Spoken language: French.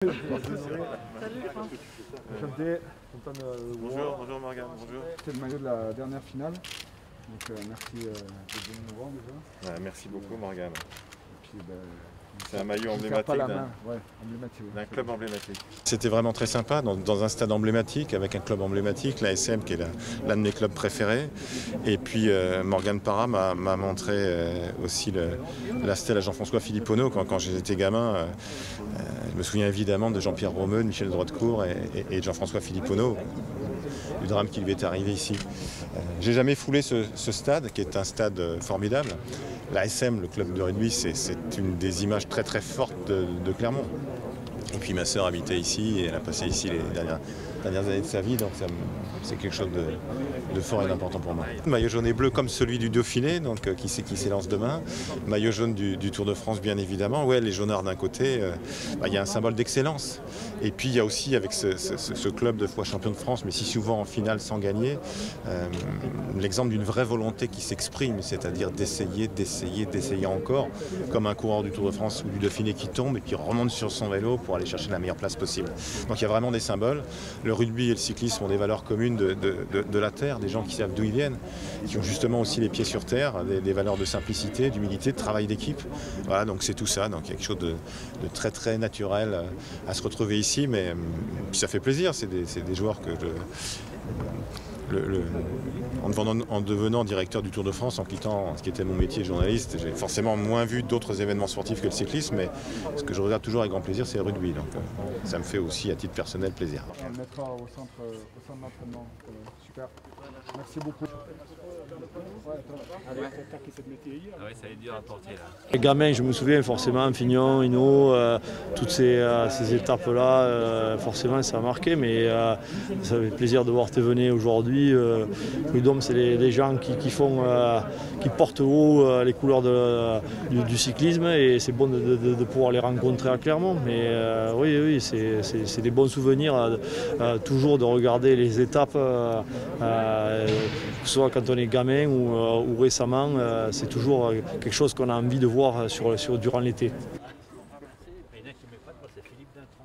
Salut Enchanté, content de vous voir. Bonjour Morgane, bonjour. C'est le maillot de la dernière finale, donc merci de venir nous voir déjà. Merci beaucoup Morgane. Puis, c'est un maillot emblématique d'un club emblématique. C'était vraiment très sympa, dans un stade emblématique, avec un club emblématique, la SM qui est l'un de mes clubs préférés. Et puis Morgane Parra m'a montré aussi la stèle à Jean-François Philipponneau quand j'étais gamin. Je me souviens évidemment de Jean-Pierre Romeu, de Michel Droitcourt et de Jean-François Philipponneau, du drame qui lui est arrivé ici. J'ai jamais foulé ce stade, qui est un stade formidable. La SM, le club de rugby, c'est une des images très très fortes de Clermont. Et puis ma sœur habitait ici et elle a passé ici les dernières années de sa vie, donc c'est quelque chose de fort et d'important pour moi. Maillot jaune et bleu comme celui du Dauphiné, donc qui s'élance demain. Maillot jaune du Tour de France, bien évidemment. Ouais, les jaunards d'un côté, il y a un symbole d'excellence. Et puis il y a aussi avec ce club de fois champion de France, mais si souvent en finale sans gagner, l'exemple d'une vraie volonté qui s'exprime, c'est-à-dire d'essayer encore, comme un coureur du Tour de France ou du Dauphiné qui tombe et qui remonte sur son vélo pour aller chercher la meilleure place possible. Donc il y a vraiment des symboles. Le rugby et le cyclisme ont des valeurs communes de la terre, des gens qui savent d'où ils viennent, qui ont justement aussi les pieds sur terre, des valeurs de simplicité, d'humilité, de travail d'équipe. Voilà, donc c'est tout ça. Donc il y a quelque chose de très très naturel à se retrouver ici, mais ça fait plaisir. C'est des joueurs que en devenant directeur du Tour de France, en quittant ce qui était mon métier de journaliste, j'ai forcément moins vu d'autres événements sportifs que le cyclisme, mais ce que je regarde toujours avec grand plaisir, c'est le rugby. Donc ça me fait aussi, à titre personnel, plaisir. On le mettra au centre d'entraînement. Super. Merci beaucoup. Ça va être dur à porter là. Les gamins, je me souviens forcément, Fignon, Hinault, toutes ces étapes-là, forcément ça a marqué, mais ça fait plaisir de voir Thévenet aujourd'hui. Prud'homme, c'est les gens qui portent haut les couleurs du cyclisme, et c'est bon de pouvoir les rencontrer à Clermont. Mais oui, c'est des bons souvenirs, toujours de regarder les étapes, que ce soit quand on est gamin ou récemment, c'est toujours quelque chose qu'on a envie de voir durant l'été. Il y en a qui ne mettent pas, c'est Philippe Dintron.